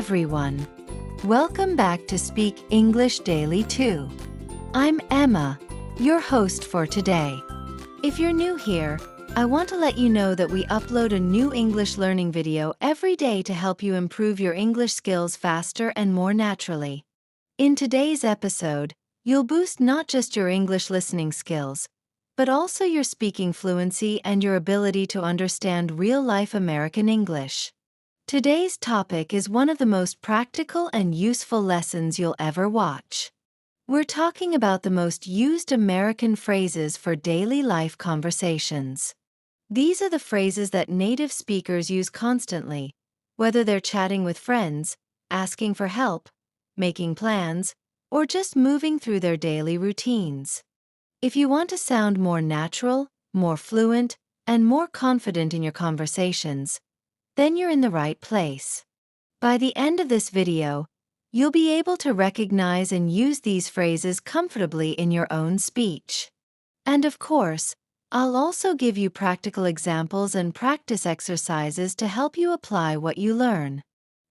everyone. Welcome back to Speak English Daily 2. I'm Emma, your host for today. If you're new here, I want to let you know that we upload a new English learning video every day to help you improve your English skills faster and more naturally. In today's episode, you'll boost not just your English listening skills, but also your speaking fluency and your ability to understand real-life American English. Today's topic is one of the most practical and useful lessons you'll ever watch. We're talking about the most used American phrases for daily life conversations. These are the phrases that native speakers use constantly, whether they're chatting with friends, asking for help, making plans, or just moving through their daily routines. If you want to sound more natural, more fluent, and more confident in your conversations, then you're in the right place. By the end of this video, you'll be able to recognize and use these phrases comfortably in your own speech. And of course, I'll also give you practical examples and practice exercises to help you apply what you learn.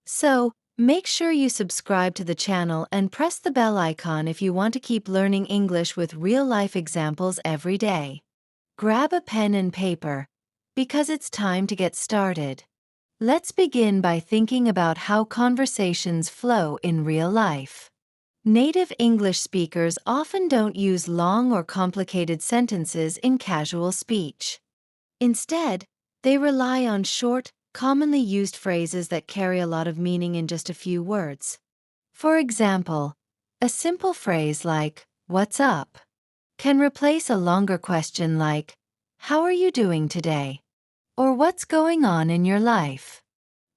So, make sure you subscribe to the channel and press the bell icon if you want to keep learning English with real-life examples every day. Grab a pen and paper, because it's time to get started. Let's begin by thinking about how conversations flow in real life. Native English speakers often don't use long or complicated sentences in casual speech. Instead, they rely on short, commonly used phrases that carry a lot of meaning in just a few words. For example, a simple phrase like, "What's up?" can replace a longer question like, "How are you doing today?" or "What's going on in your life?"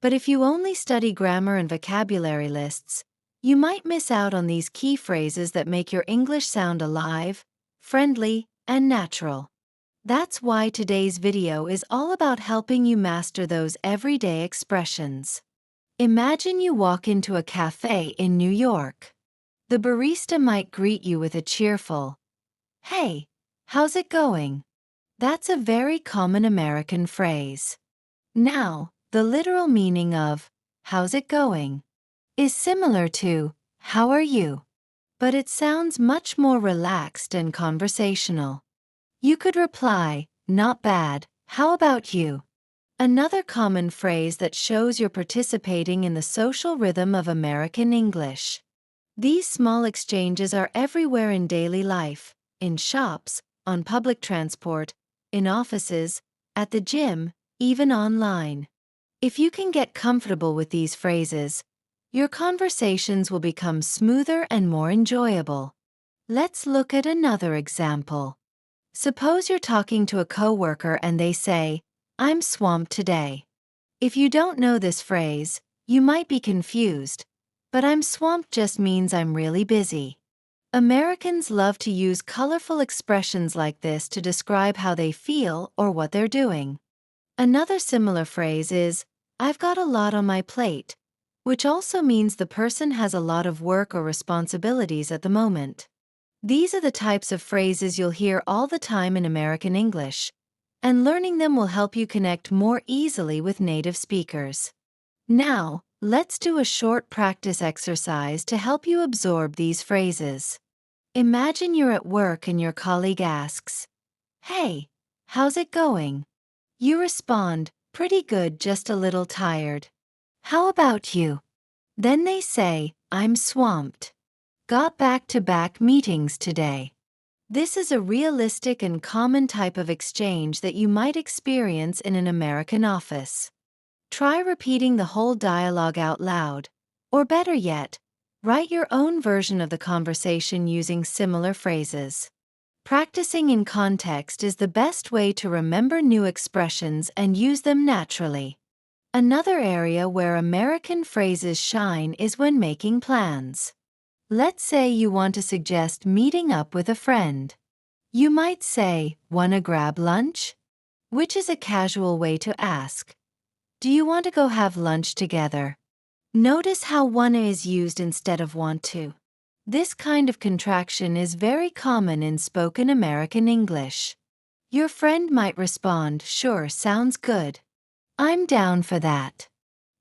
But if you only study grammar and vocabulary lists, you might miss out on these key phrases that make your English sound alive, friendly, and natural. That's why today's video is all about helping you master those everyday expressions. Imagine you walk into a cafe in New York. The barista might greet you with a cheerful, "Hey, how's it going?" That's a very common American phrase. Now, the literal meaning of, "How's it going?" is similar to, "How are you?" but it sounds much more relaxed and conversational. You could reply, "Not bad, how about you?" Another common phrase that shows you're participating in the social rhythm of American English. These small exchanges are everywhere in daily life, in shops, on public transport, in offices, at the gym, even online. If you can get comfortable with these phrases, your conversations will become smoother and more enjoyable. Let's look at another example. Suppose you're talking to a coworker and they say, "I'm swamped today." If you don't know this phrase, you might be confused, but "I'm swamped" just means I'm really busy. Americans love to use colorful expressions like this to describe how they feel or what they're doing. Another similar phrase is, "I've got a lot on my plate," which also means the person has a lot of work or responsibilities at the moment. These are the types of phrases you'll hear all the time in American English, and learning them will help you connect more easily with native speakers. Now, let's do a short practice exercise to help you absorb these phrases. Imagine you're at work and your colleague asks, "Hey, how's it going?" You respond, "Pretty good, just a little tired." "How about you?" Then they say, "I'm swamped. Got back-to-back meetings today." This is a realistic and common type of exchange that you might experience in an American office. Try repeating the whole dialogue out loud, or better yet, write your own version of the conversation using similar phrases. Practicing in context is the best way to remember new expressions and use them naturally. Another area where American phrases shine is when making plans. Let's say you want to suggest meeting up with a friend. You might say, "Wanna grab lunch?" which is a casual way to ask, "Do you want to go have lunch together?" Notice how wanna is used instead of want to. This kind of contraction is very common in spoken American English. Your friend might respond, "Sure, sounds good. I'm down for that."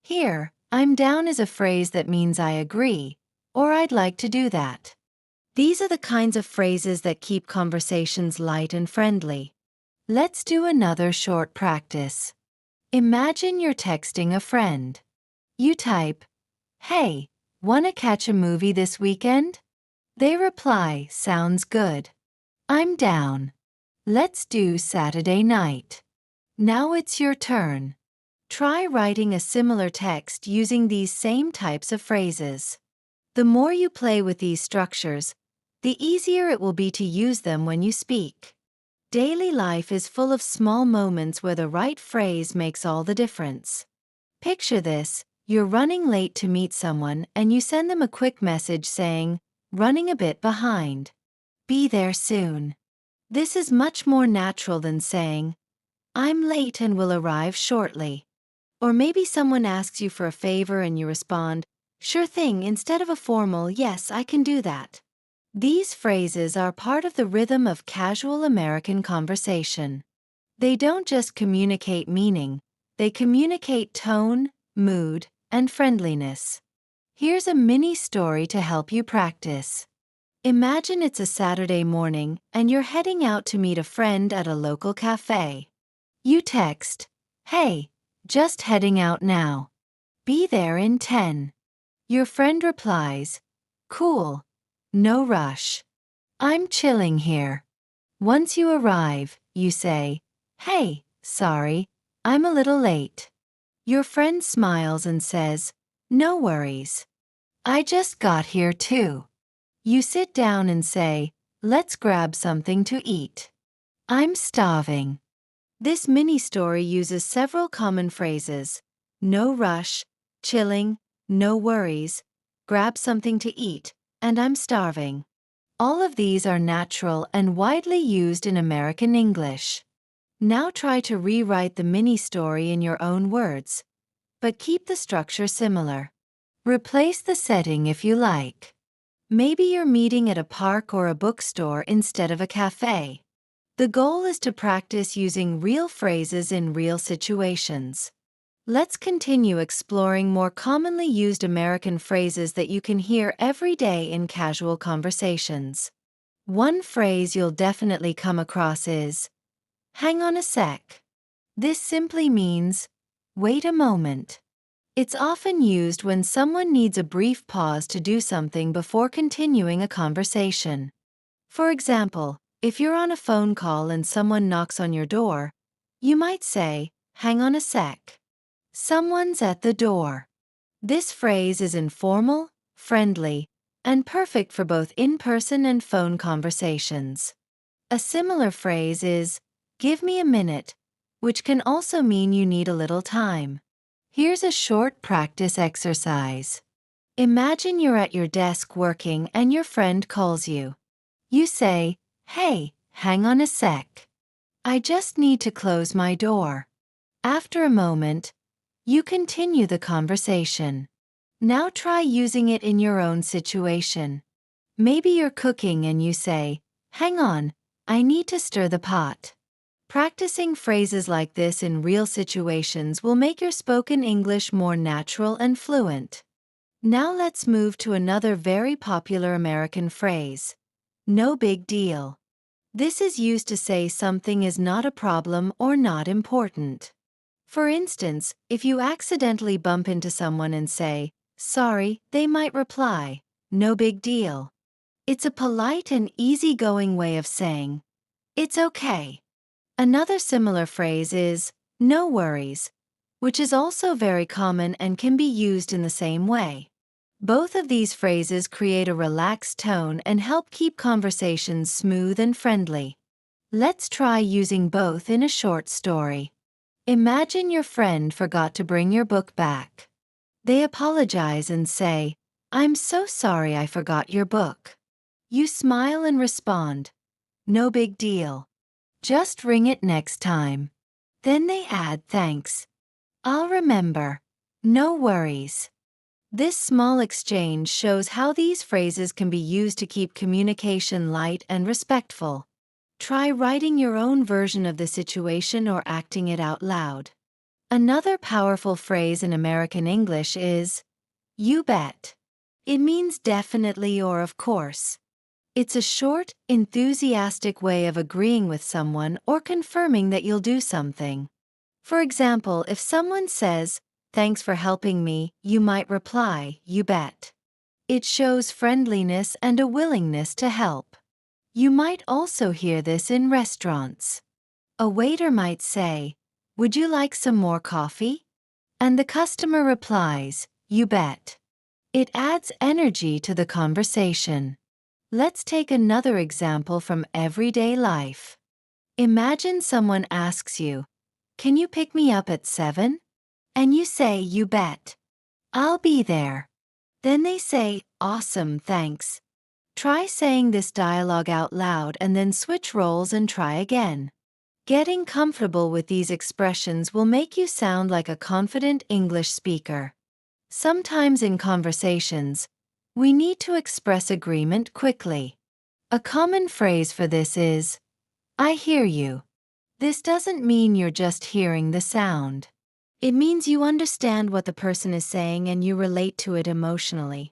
Here, I'm down is a phrase that means I agree, or I'd like to do that. These are the kinds of phrases that keep conversations light and friendly. Let's do another short practice. Imagine you're texting a friend. You type, "Hey, wanna catch a movie this weekend?" They reply, "Sounds good. I'm down. Let's do Saturday night." Now it's your turn. Try writing a similar text using these same types of phrases. The more you play with these structures, the easier it will be to use them when you speak. Daily life is full of small moments where the right phrase makes all the difference. Picture this: you're running late to meet someone and you send them a quick message saying, "Running a bit behind. Be there soon." This is much more natural than saying, "I'm late and will arrive shortly." Or maybe someone asks you for a favor and you respond, "Sure thing," instead of a formal, "Yes, I can do that." These phrases are part of the rhythm of casual American conversation. They don't just communicate meaning, they communicate tone, mood, and friendliness. Here's a mini story to help you practice. Imagine it's a Saturday morning and you're heading out to meet a friend at a local cafe. You text, "Hey, just heading out now. Be there in 10. Your friend replies, "Cool. No rush. I'm chilling here." Once you arrive, you say, "Hey, sorry, I'm a little late." Your friend smiles and says, "No worries. I just got here too." You sit down and say, "Let's grab something to eat. I'm starving." This mini story uses several common phrases: no rush, chilling, no worries, grab something to eat, and I'm starving. All of these are natural and widely used in American English. Now try to rewrite the mini story in your own words, but keep the structure similar. Replace the setting if you like. Maybe you're meeting at a park or a bookstore instead of a cafe. The goal is to practice using real phrases in real situations. Let's continue exploring more commonly used American phrases that you can hear every day in casual conversations. One phrase you'll definitely come across is, "Hang on a sec." This simply means, "Wait a moment." It's often used when someone needs a brief pause to do something before continuing a conversation. For example, if you're on a phone call and someone knocks on your door, you might say, "Hang on a sec. Someone's at the door." This phrase is informal, friendly, and perfect for both in-person and phone conversations. A similar phrase is, "Give me a minute," which can also mean you need a little time. Here's a short practice exercise. Imagine you're at your desk working and your friend calls you. You say, "Hey, hang on a sec. I just need to close my door." After a moment, you continue the conversation. Now try using it in your own situation. Maybe you're cooking and you say, "Hang on, I need to stir the pot." Practicing phrases like this in real situations will make your spoken English more natural and fluent. Now let's move to another very popular American phrase, "No big deal." This is used to say something is not a problem or not important. For instance, if you accidentally bump into someone and say, "Sorry," they might reply, "No big deal." It's a polite and easygoing way of saying, "It's okay." Another similar phrase is, "No worries," which is also very common and can be used in the same way. Both of these phrases create a relaxed tone and help keep conversations smooth and friendly. Let's try using both in a short story. Imagine your friend forgot to bring your book back. They apologize and say, "I'm so sorry I forgot your book." You smile and respond, "No big deal. Just ring it next time." Then they add, "Thanks. I'll remember. No worries." This small exchange shows how these phrases can be used to keep communication light and respectful. Try writing your own version of the situation or acting it out loud. Another powerful phrase in American English is, you bet. It means definitely or of course. It's a short, enthusiastic way of agreeing with someone or confirming that you'll do something. For example, if someone says, thanks for helping me, you might reply, you bet. It shows friendliness and a willingness to help. You might also hear this in restaurants. A waiter might say, would you like some more coffee? And the customer replies, you bet. It adds energy to the conversation. Let's take another example from everyday life. Imagine someone asks you, can you pick me up at 7? And you say, you bet. I'll be there. Then they say, awesome, thanks. Try saying this dialogue out loud and then switch roles and try again. Getting comfortable with these expressions will make you sound like a confident English speaker. Sometimes in conversations, we need to express agreement quickly. A common phrase for this is, I hear you. This doesn't mean you're just hearing the sound. It means you understand what the person is saying and you relate to it emotionally.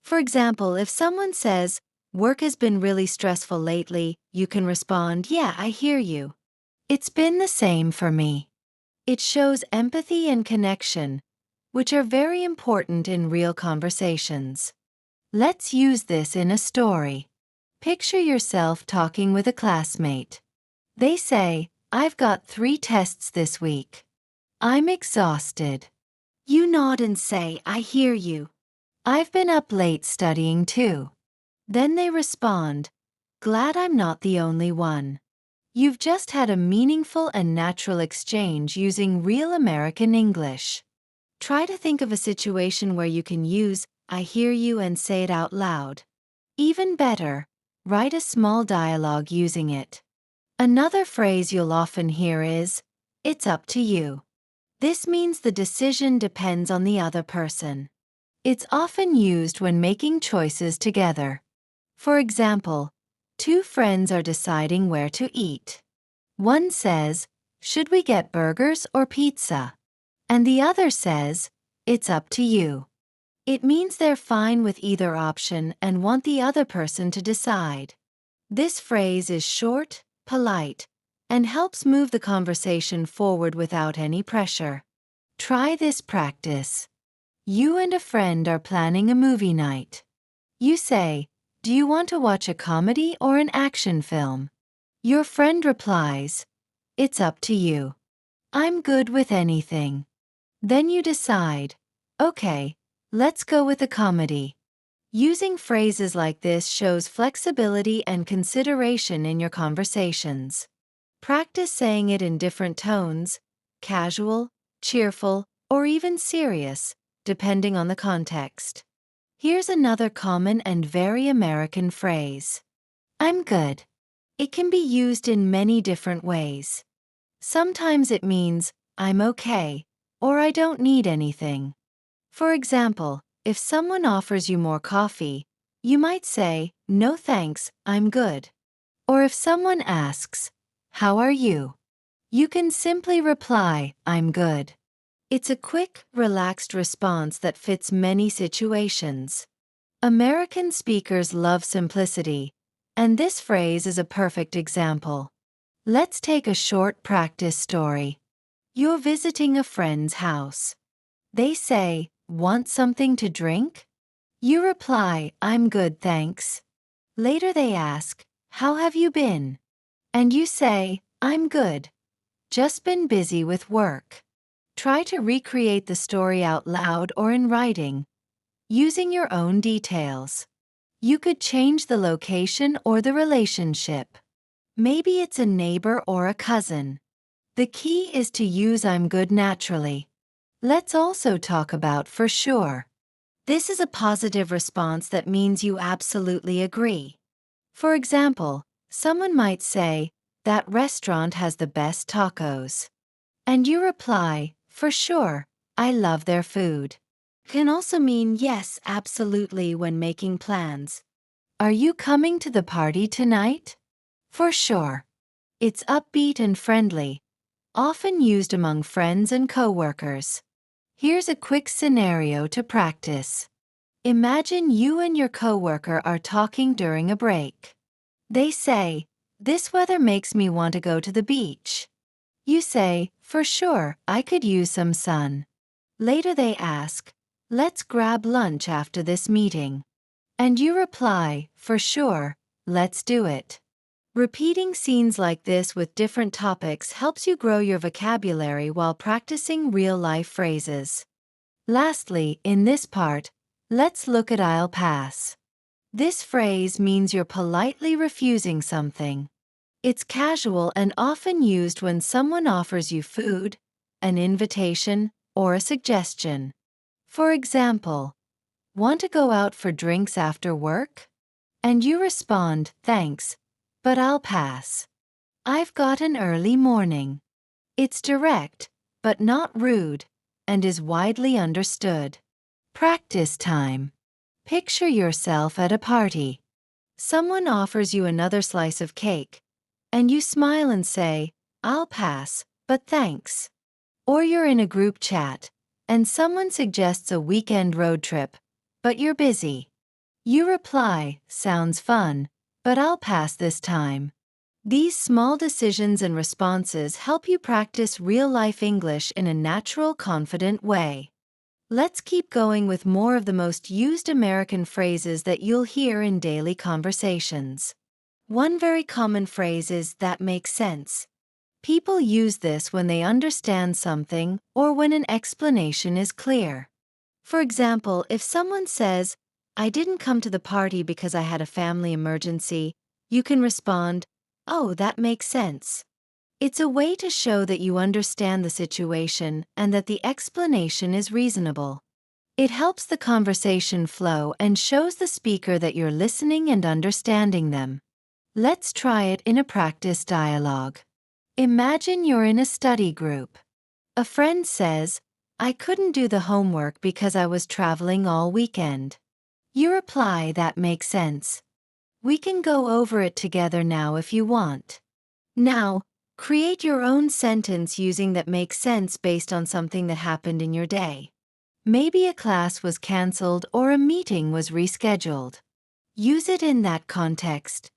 For example, if someone says, work has been really stressful lately, you can respond, yeah, I hear you. It's been the same for me. It shows empathy and connection, which are very important in real conversations. Let's use this in a story. Picture yourself talking with a classmate. They say, I've got 3 tests this week. I'm exhausted. You nod and say, I hear you. I've been up late studying too. Then they respond, glad I'm not the only one. You've just had a meaningful and natural exchange using real American English. Try to think of a situation where you can use, I hear you and say it out loud. Even better, write a small dialogue using it. Another phrase you'll often hear is, it's up to you. This means the decision depends on the other person. It's often used when making choices together. For example, 2 friends are deciding where to eat. One says, should we get burgers or pizza? And the other says, it's up to you. It means they're fine with either option and want the other person to decide. This phrase is short, polite, and helps move the conversation forward without any pressure. Try this practice. You and a friend are planning a movie night. You say, do you want to watch a comedy or an action film? Your friend replies, it's up to you. I'm good with anything. Then you decide, okay, let's go with a comedy. Using phrases like this shows flexibility and consideration in your conversations. Practice saying it in different tones, casual, cheerful, or even serious, depending on the context. Here's another common and very American phrase. I'm good. It can be used in many different ways. Sometimes it means, I'm okay, or I don't need anything. For example, if someone offers you more coffee, you might say, no thanks, I'm good. Or if someone asks, how are you? You can simply reply, I'm good. It's a quick, relaxed response that fits many situations. American speakers love simplicity, and this phrase is a perfect example. Let's take a short practice story. You're visiting a friend's house. They say, want something to drink? You reply, I'm good, thanks. Later they ask, how have you been? And you say, I'm good. Just been busy with work. Try to recreate the story out loud or in writing, using your own details. You could change the location or the relationship. Maybe it's a neighbor or a cousin. The key is to use I'm good naturally. Let's also talk about for sure. This is a positive response that means you absolutely agree. For example, someone might say, that restaurant has the best tacos. And you reply, for sure, I love their food. Can also mean yes, absolutely when making plans. Are you coming to the party tonight? For sure. It's upbeat and friendly, often used among friends and coworkers. Here's a quick scenario to practice. Imagine you and your coworker are talking during a break. They say, "This weather makes me want to go to the beach." You say, "For sure, I could use some sun." Later they ask, "Let's grab lunch after this meeting." And you reply, "For sure, let's do it." Repeating scenes like this with different topics helps you grow your vocabulary while practicing real-life phrases. Lastly, in this part, let's look at "I'll pass." This phrase means you're politely refusing something. It's casual and often used when someone offers you food, an invitation, or a suggestion. For example, "Want to go out for drinks after work?" And you respond, "Thanks, but I'll pass. I've got an early morning." It's direct, but not rude, and is widely understood. Practice time. Picture yourself at a party. Someone offers you another slice of cake, and you smile and say, "I'll pass, but thanks." Or you're in a group chat, and someone suggests a weekend road trip, but you're busy. You reply, "Sounds fun, but I'll pass this time." These small decisions and responses help you practice real-life English in a natural, confident way. Let's keep going with more of the most used American phrases that you'll hear in daily conversations. One very common phrase is "that makes sense." People use this when they understand something or when an explanation is clear. For example, if someone says, "I didn't come to the party because I had a family emergency," you can respond, "Oh, that makes sense." It's a way to show that you understand the situation and that the explanation is reasonable. It helps the conversation flow and shows the speaker that you're listening and understanding them. Let's try it in a practice dialogue. Imagine you're in a study group. A friend says, "I couldn't do the homework because I was traveling all weekend." You reply, "That makes sense. We can go over it together now if you want." Now, create your own sentence using "that makes sense" based on something that happened in your day. Maybe a class was canceled or a meeting was rescheduled. Use it in that context.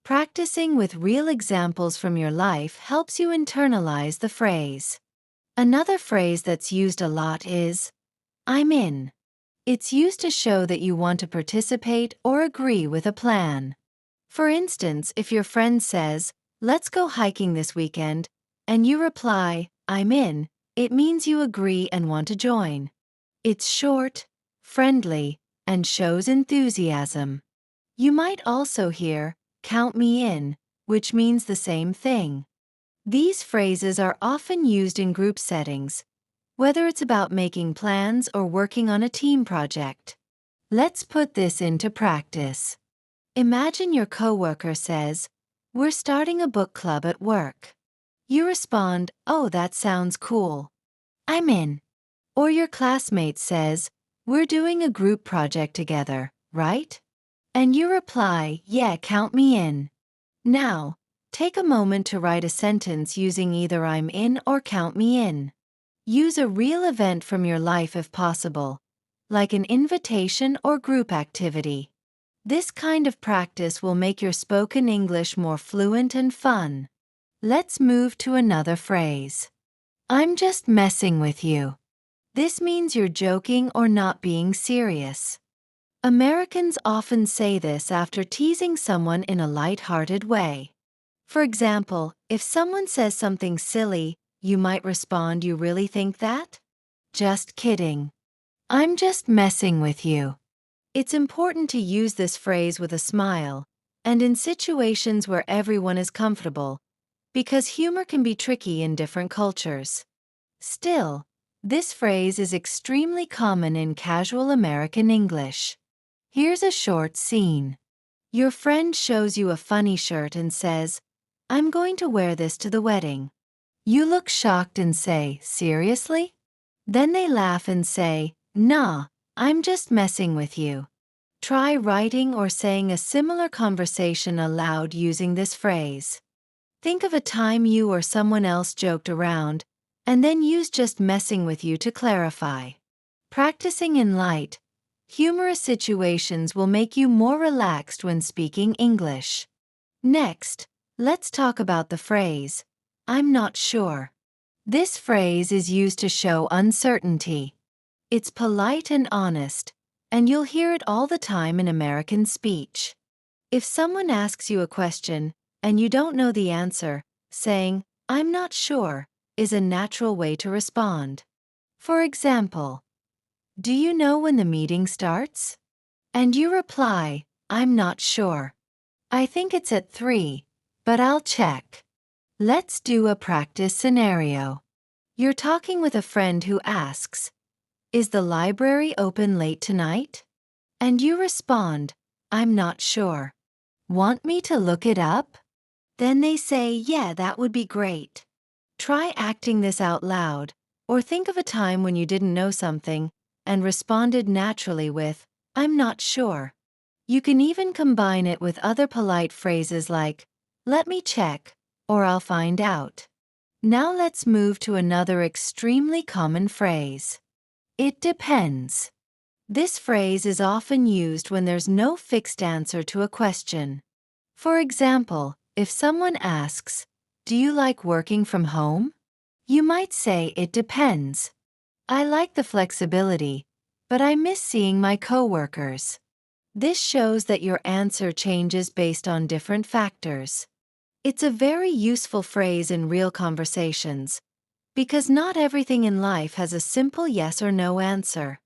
Practicing with real examples from your life helps you internalize the phrase. Another phrase that's used a lot is, "I'm in." It's used to show that you want to participate or agree with a plan. For instance, if your friend says, "Let's go hiking this weekend," and you reply, "I'm in," it means you agree and want to join. It's short, friendly, and shows enthusiasm. You might also hear, "Count me in," which means the same thing. These phrases are often used in group settings, whether it's about making plans or working on a team project. Let's put this into practice. Imagine your coworker says, "We're starting a book club at work." You respond, "Oh, that sounds cool. I'm in." Or your classmate says, "We're doing a group project together, right?" And you reply, "Yeah, count me in." Now, take a moment to write a sentence using either "I'm in" or "count me in." Use a real event from your life if possible, like an invitation or group activity. This kind of practice will make your spoken English more fluent and fun. Let's move to another phrase. "I'm just messing with you." This means you're joking or not being serious. Americans often say this after teasing someone in a light-hearted way. For example, if someone says something silly, you might respond, "You really think that?" "Just kidding. I'm just messing with you." It's important to use this phrase with a smile, and in situations where everyone is comfortable, because humor can be tricky in different cultures. Still, this phrase is extremely common in casual American English. Here's a short scene. Your friend shows you a funny shirt and says, "I'm going to wear this to the wedding." You look shocked and say, "Seriously?" Then they laugh and say, "Nah, I'm just messing with you." Try writing or saying a similar conversation aloud using this phrase. Think of a time you or someone else joked around, and then used just messing with you to clarify. Practicing in light, humorous situations will make you more relaxed when speaking English. Next, let's talk about the phrase, "I'm not sure." This phrase is used to show uncertainty. It's polite and honest, and you'll hear it all the time in American speech. If someone asks you a question, and you don't know the answer, saying, "I'm not sure," is a natural way to respond. For example, "Do you know when the meeting starts?" And you reply, "I'm not sure. I think it's at 3, but I'll check." Let's do a practice scenario. You're talking with a friend who asks, "Is the library open late tonight?" And you respond, "I'm not sure. Want me to look it up?" Then they say, "Yeah, that would be great." Try acting this out loud, or think of a time when you didn't know something and responded naturally with, "I'm not sure." You can even combine it with other polite phrases like, "Let me check," or "I'll find out." Now let's move to another extremely common phrase. It depends. This phrase is often used when there's no fixed answer to a question. For example, if someone asks, "Do you like working from home?" You might say, "It depends. I like the flexibility, but I miss seeing my coworkers." This shows that your answer changes based on different factors. It's a very useful phrase in real conversations, because not everything in life has a simple yes or no answer.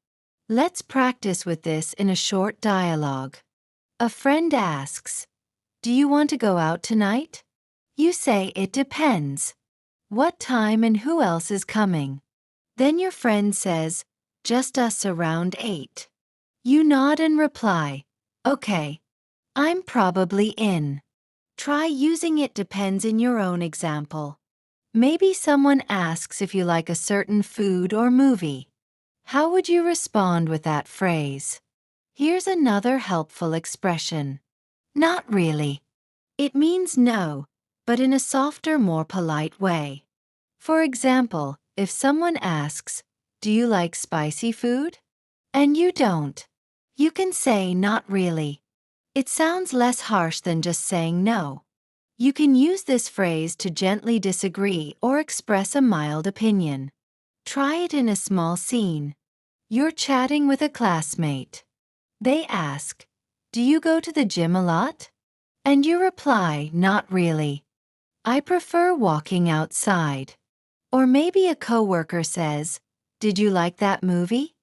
Let's practice with this in a short dialogue. A friend asks, "Do you want to go out tonight?" You say, "It depends. What time and who else is coming?" Then your friend says, "Just us around 8. You nod and reply, "Okay. I'm probably in." Try using "it depends" in your own example. Maybe someone asks if you like a certain food or movie. How would you respond with that phrase? Here's another helpful expression. Not really. It means no, but in a softer, more polite way. For example, if someone asks, "Do you like spicy food?" and you don't, you can say, "Not really." It sounds less harsh than just saying no. You can use this phrase to gently disagree or express a mild opinion. Try it in a small scene. You're chatting with a classmate. They ask, "Do you go to the gym a lot?" And you reply, "Not really. I prefer walking outside." Or maybe a coworker says, "Did you like that movie?"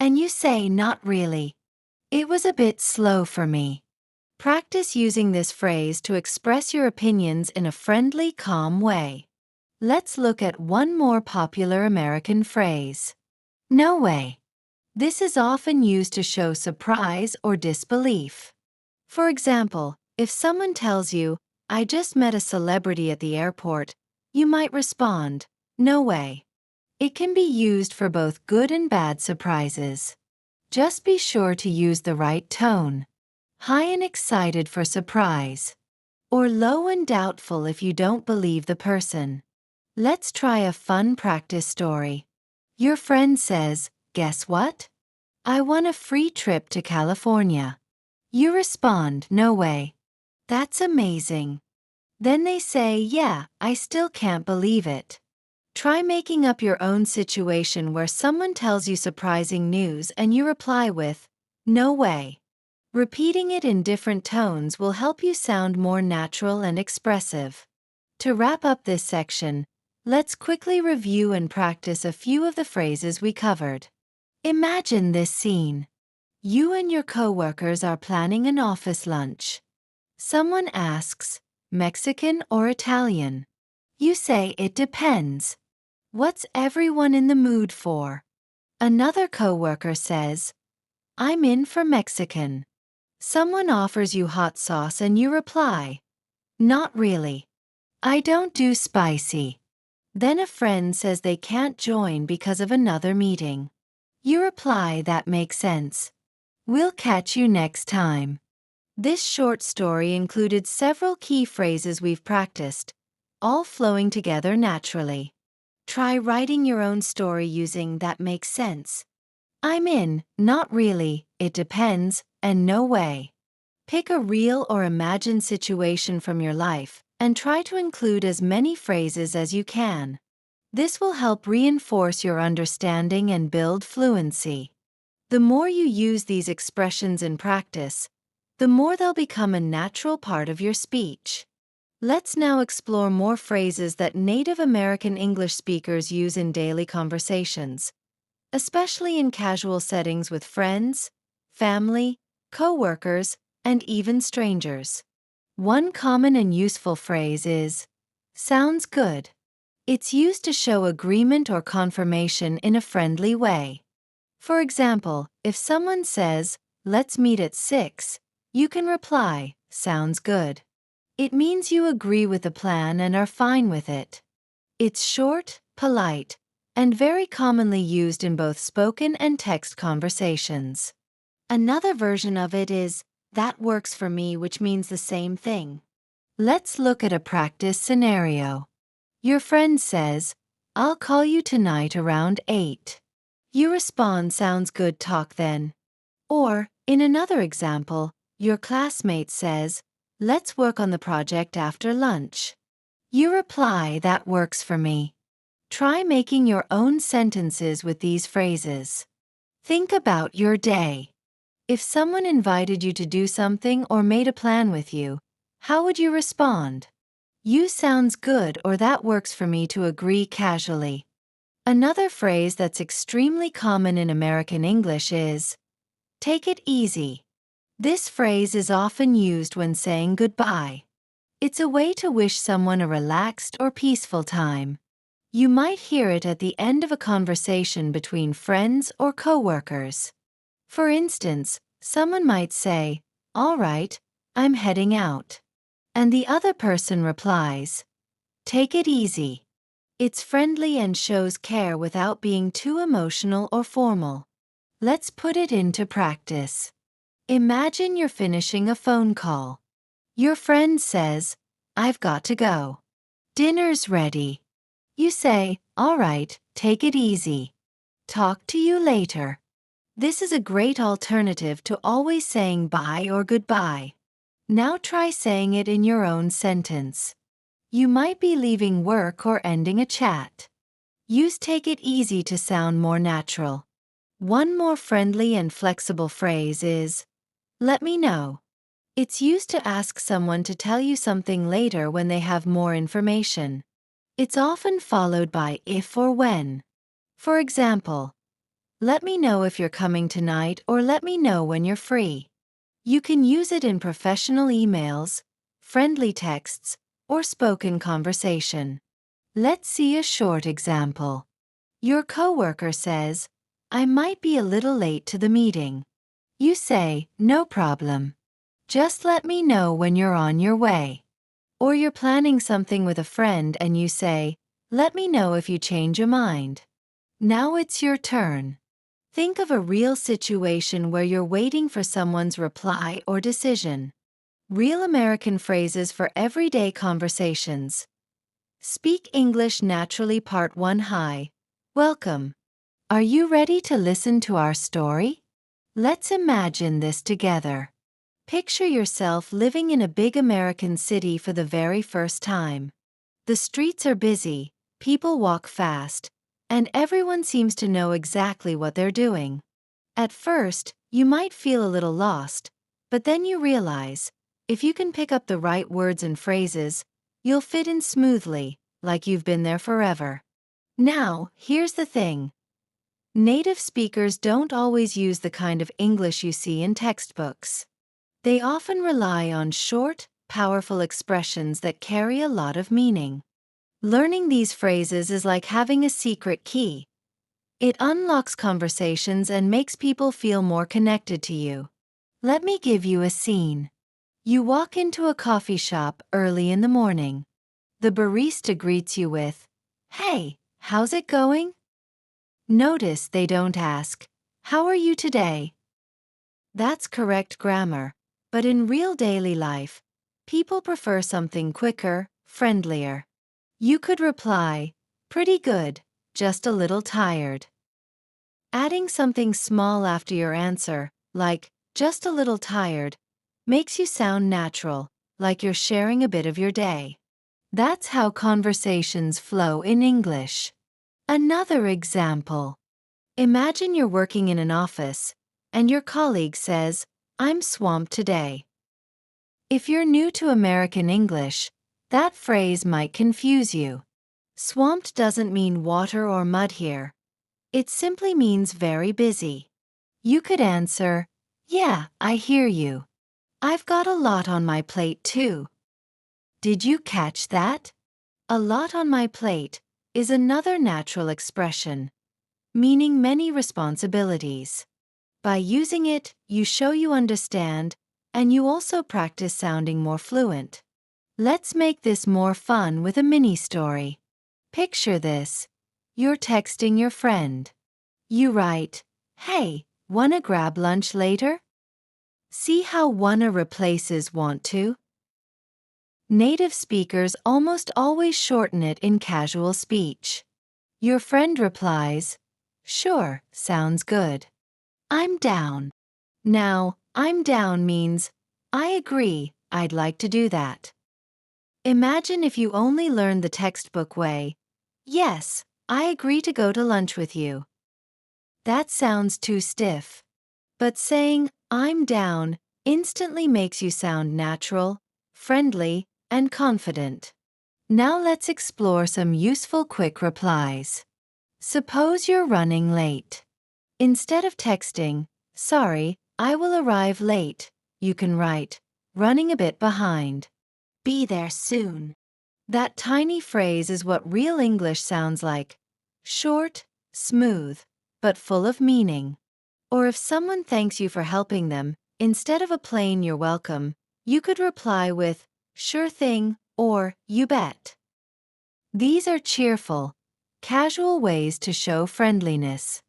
And you say, "Not really. It was a bit slow for me." Practice using this phrase to express your opinions in a friendly, calm way. Let's look at one more popular American phrase. No way. This is often used to show surprise or disbelief. For example, if someone tells you, "I just met a celebrity at the airport," you might respond, "No way." It can be used for both good and bad surprises. Just be sure to use the right tone. High and excited for surprise. Or low and doubtful if you don't believe the person. Let's try a fun practice story. Your friend says, "Guess what? I won a free trip to California." You respond, "No way. That's amazing." Then they say, "Yeah, I still can't believe it." Try making up your own situation where someone tells you surprising news and you reply with, "No way." Repeating it in different tones will help you sound more natural and expressive. To wrap up this section, let's quickly review and practice a few of the phrases we covered. Imagine this scene. You and your coworkers are planning an office lunch. Someone asks, "Mexican or Italian?" You say, "It depends. What's everyone in the mood for?" Another coworker says, "I'm in for Mexican." Someone offers you hot sauce and you reply, "Not really. I don't do spicy." Then a friend says they can't join because of another meeting. You reply, "That makes sense. We'll catch you next time." This short story included several key phrases we've practiced, all flowing together naturally. Try writing your own story using "that makes sense." "I'm in," "not really," "it depends," and "no way." Pick a real or imagined situation from your life and try to include as many phrases as you can. This will help reinforce your understanding and build fluency. The more you use these expressions in practice, the more they'll become a natural part of your speech. Let's now explore more phrases that Native American English speakers use in daily conversations, especially in casual settings with friends, family, coworkers, and even strangers. One common and useful phrase is, "sounds good." It's used to show agreement or confirmation in a friendly way. For example, if someone says, "let's meet at 6, you can reply, "sounds good." It means you agree with the plan and are fine with it. It's short, polite, and very commonly used in both spoken and text conversations. Another version of it is, "that works for me," which means the same thing. Let's look at a practice scenario. Your friend says, "I'll call you tonight around 8. You respond, "sounds good, talk then." Or, in another example, your classmate says, "let's work on the project after lunch." You reply, "that works for me." Try making your own sentences with these phrases. Think about your day. If someone invited you to do something or made a plan with you, how would you respond? Use "sounds good" or "that works for me" to agree casually. Another phrase that's extremely common in American English is, "take it easy." This phrase is often used when saying goodbye. It's a way to wish someone a relaxed or peaceful time. You might hear it at the end of a conversation between friends or coworkers. For instance, someone might say, "all right, I'm heading out." And the other person replies, "take it easy." It's friendly and shows care without being too emotional or formal. Let's put it into practice. Imagine you're finishing a phone call. Your friend says, "I've got to go. Dinner's ready." You say, "all right, take it easy. Talk to you later." This is a great alternative to always saying bye or goodbye. Now try saying it in your own sentence. You might be leaving work or ending a chat. Use "take it easy" to sound more natural. One more friendly and flexible phrase is, "let me know." It's used to ask someone to tell you something later when they have more information. It's often followed by "if" or "when." For example, "let me know if you're coming tonight," or "let me know when you're free." You can use it in professional emails, friendly texts, or spoken conversation. Let's see a short example. Your coworker says, "I might be a little late to the meeting." You say, "no problem. Just let me know when you're on your way." Or you're planning something with a friend and you say, "let me know if you change your mind." Now it's your turn. Think of a real situation where you're waiting for someone's reply or decision. Real American phrases for everyday conversations. Speak English Naturally Part 1. Hi. Welcome. Are you ready to listen to our story? Let's imagine this together. Picture yourself living in a big American city for the very first time. The streets are busy, people walk fast, and everyone seems to know exactly what they're doing. At first, you might feel a little lost, but then you realize, if you can pick up the right words and phrases, you'll fit in smoothly, like you've been there forever. Now, here's the thing. Native speakers don't always use the kind of English you see in textbooks. They often rely on short, powerful expressions that carry a lot of meaning. Learning these phrases is like having a secret key. It unlocks conversations and makes people feel more connected to you. Let me give you a scene. You walk into a coffee shop early in the morning. The barista greets you with, "Hey, how's it going?" Notice they don't ask, "How are you today?" That's correct grammar, but in real daily life, people prefer something quicker, friendlier. You could reply, pretty good, just a little tired. Adding something small after your answer, like, just a little tired, makes you sound natural, like you're sharing a bit of your day. That's how conversations flow in English. Another example. Imagine you're working in an office, and your colleague says, I'm swamped today. If you're new to American English, that phrase might confuse you. Swamped doesn't mean water or mud here. It simply means very busy. You could answer, yeah, I hear you. I've got a lot on my plate too. Did you catch that? A lot on my plate is another natural expression, meaning many responsibilities. By using it, you show you understand, and you also practice sounding more fluent. Let's make this more fun with a mini story. Picture this. You're texting your friend. You write, hey, wanna grab lunch later? See how wanna replaces want to? Native speakers almost always shorten it in casual speech. Your friend replies, sure, sounds good. I'm down. Now, I'm down means, I agree, I'd like to do that. Imagine if you only learned the textbook way, yes, I agree to go to lunch with you. That sounds too stiff. But saying, I'm down, instantly makes you sound natural, friendly, and confident. Now let's explore some useful quick replies. Suppose you're running late. Instead of texting, sorry, I will arrive late, you can write, running a bit behind. Be there soon. That tiny phrase is what real English sounds like. Short, smooth, but full of meaning. Or if someone thanks you for helping them, instead of a plain you're welcome, you could reply with, sure thing, or you bet. These are cheerful, casual ways to show friendliness.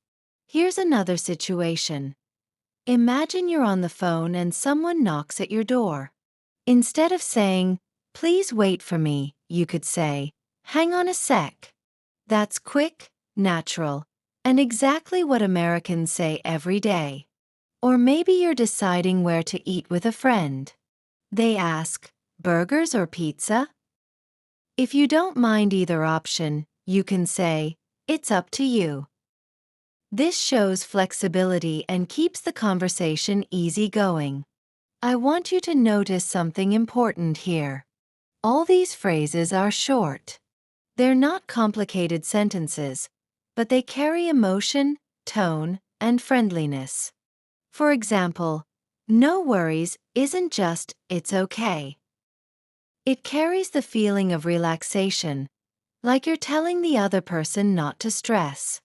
Here's another situation. Imagine you're on the phone and someone knocks at your door. Instead of saying, please wait for me, you could say, hang on a sec. That's quick, natural, and exactly what Americans say every day. Or maybe you're deciding where to eat with a friend. They ask, burgers or pizza? If you don't mind either option, you can say, it's up to you. This shows flexibility and keeps the conversation easygoing. I want you to notice something important here. All these phrases are short. They're not complicated sentences, but they carry emotion, tone, and friendliness. For example, no worries isn't just, it's okay. It carries the feeling of relaxation, like you're telling the other person not to stress.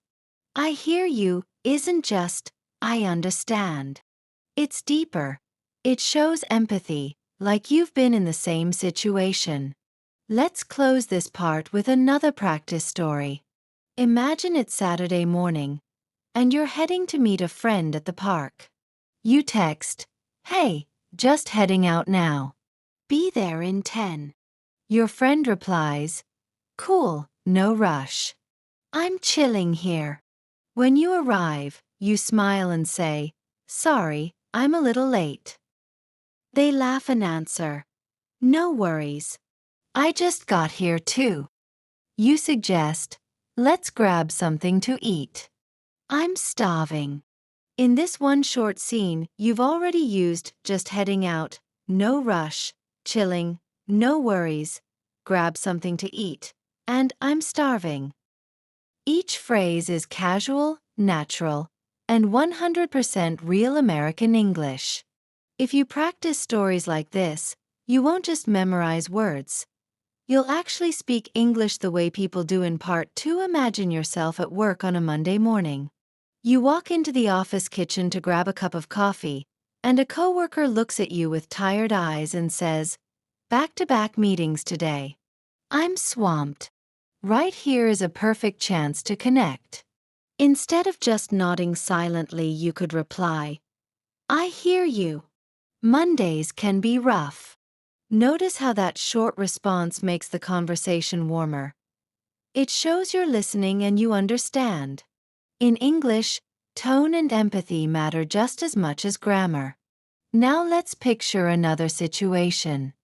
I hear you isn't just, I understand. It's deeper. It shows empathy, like you've been in the same situation. Let's close this part with another practice story. Imagine it's Saturday morning, and you're heading to meet a friend at the park. You text, hey, just heading out now. Be there in 10. Your friend replies, cool, no rush. I'm chilling here. When you arrive, you smile and say, sorry, I'm a little late. They laugh and answer, no worries. I just got here too. You suggest, let's grab something to eat. I'm starving. In this one short scene, you've already used just heading out, no rush, chilling, no worries, grab something to eat, and I'm starving. Each phrase is casual, natural, and 100% real American English. If you practice stories like this, you won't just memorize words. You'll actually speak English the way people do in Part 2. Imagine yourself at work on a Monday morning. You walk into the office kitchen to grab a cup of coffee, and a coworker looks at you with tired eyes and says, back-to-back meetings today. I'm swamped. Right here is a perfect chance to connect. Instead of just nodding silently, you could reply, I hear you. Mondays can be rough. Notice how that short response makes the conversation warmer, It shows you're listening and you understand. In English, tone and empathy matter just as much as grammar. Now let's picture another situation.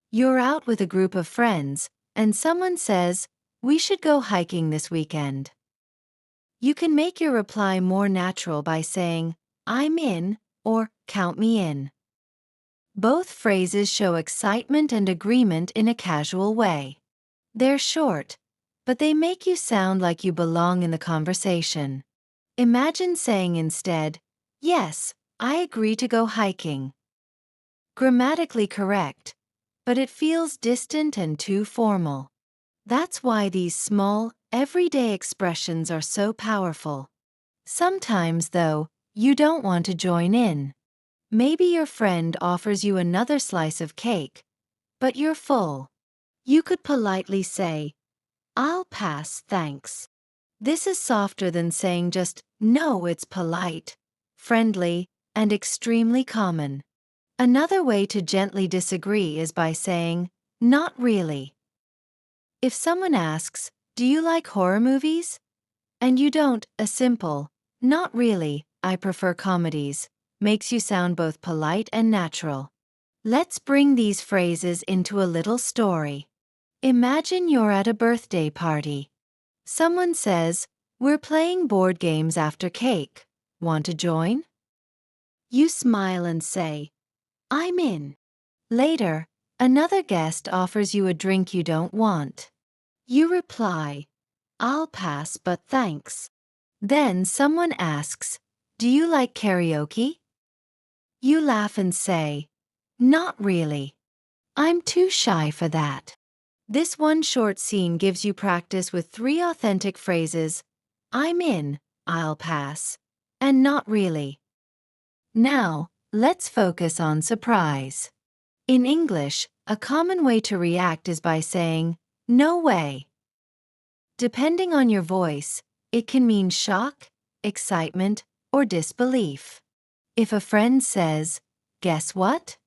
You're out with a group of friends, and someone says, "We should go hiking this weekend." You can make your reply more natural by saying, "I'm in," or "count me in." Both phrases show excitement and agreement in a casual way. They're short, but they make you sound like you belong in the conversation. Imagine saying instead, "Yes, I agree to go hiking." Grammatically correct, but it feels distant and too formal. That's why these small, everyday expressions are so powerful. Sometimes, though, you don't want to join in. Maybe your friend offers you another slice of cake, but you're full. You could politely say, "I'll pass, thanks." This is softer than saying just, "No." It's polite, friendly, and extremely common. Another way to gently disagree is by saying, "Not really." If someone asks, "Do you like horror movies?" and you don't, a simple, "Not really, I prefer comedies," makes you sound both polite and natural. Let's bring these phrases into a little story. Imagine you're at a birthday party. Someone says, "We're playing board games after cake. Want to join?" You smile and say, "I'm in." Later, another guest offers you a drink you don't want. You reply, "I'll pass but thanks." Then someone asks, "Do you like karaoke?" You laugh and say, "Not really. I'm too shy for that." This one short scene gives you practice with 3 authentic phrases: "I'm in," "I'll pass," and "not really." Now, let's focus on surprise. In English, a common way to react is by saying, "No way." Depending on your voice, it can mean shock, excitement, or disbelief. If a friend says, "Guess what?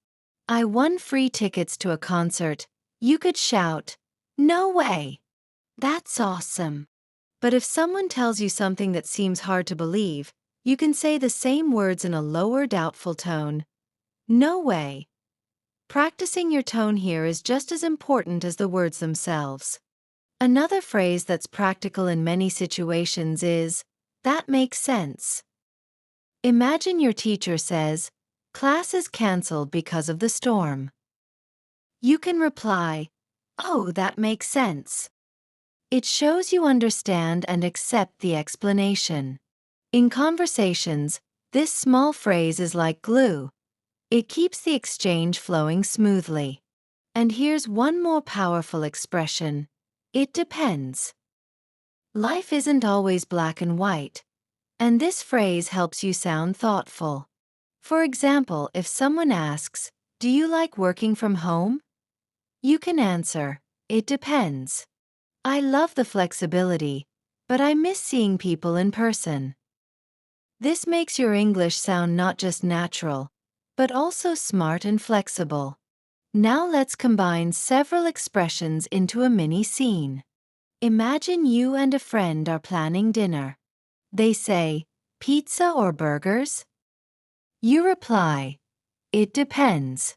I won free tickets to a concert," you could shout, "No way! That's awesome." But if someone tells you something that seems hard to believe, you can say the same words in a lower, doubtful tone. "No way." Practicing your tone here is just as important as the words themselves. Another phrase that's practical in many situations is, "That makes sense." Imagine your teacher says, "Class is canceled because of the storm." You can reply, "Oh, that makes sense." It shows you understand and accept the explanation. In conversations, this small phrase is like glue. It keeps the exchange flowing smoothly. And here's one more powerful expression: "It depends." Life isn't always black and white, and this phrase helps you sound thoughtful. For example, if someone asks, "Do you like working from home?" you can answer, "It depends. I love the flexibility, but I miss seeing people in person." This makes your English sound not just natural, but also smart and flexible. Now let's combine several expressions into a mini scene. Imagine you and a friend are planning dinner. They say, "Pizza or burgers?" You reply, "It depends.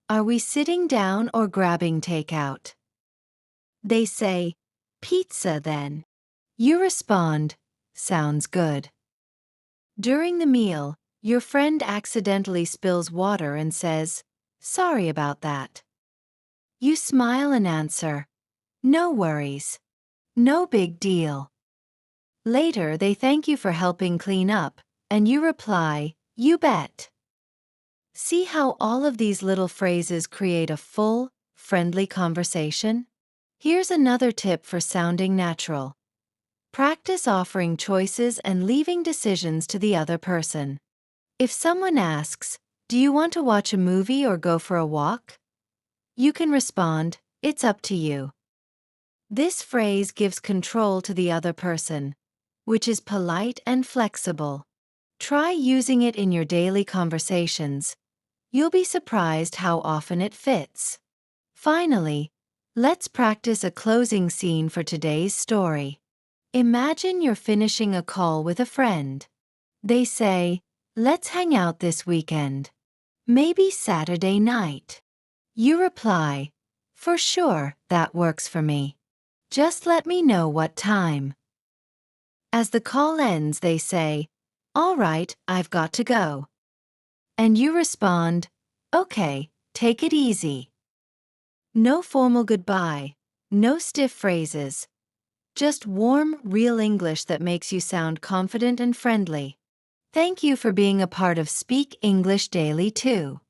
Are we sitting down or grabbing takeout?" They say, "Pizza then." You respond, "Sounds good." During the meal, your friend accidentally spills water and says, "Sorry about that." You smile and answer, "No worries. No big deal." Later, they thank you for helping clean up, and you reply, "You bet." See how all of these little phrases create a full, friendly conversation? Here's another tip for sounding natural. Practice offering choices and leaving decisions to the other person. If someone asks, "Do you want to watch a movie or go for a walk?" you can respond, "It's up to you." This phrase gives control to the other person, which is polite and flexible. Try using it in your daily conversations. You'll be surprised how often it fits. Finally, Let's practice a closing scene for today's story. Imagine you're finishing a call with a friend. They say, "Let's hang out this weekend. Maybe Saturday night." You reply, "For sure, that works for me. Just let me know what time." As the call ends, they say, "All right, I've got to go." And you respond, "Okay, take it easy." No formal goodbye, no stiff phrases, just warm, real English that makes you sound confident and friendly. Thank you for being a part of Speak English Daily too.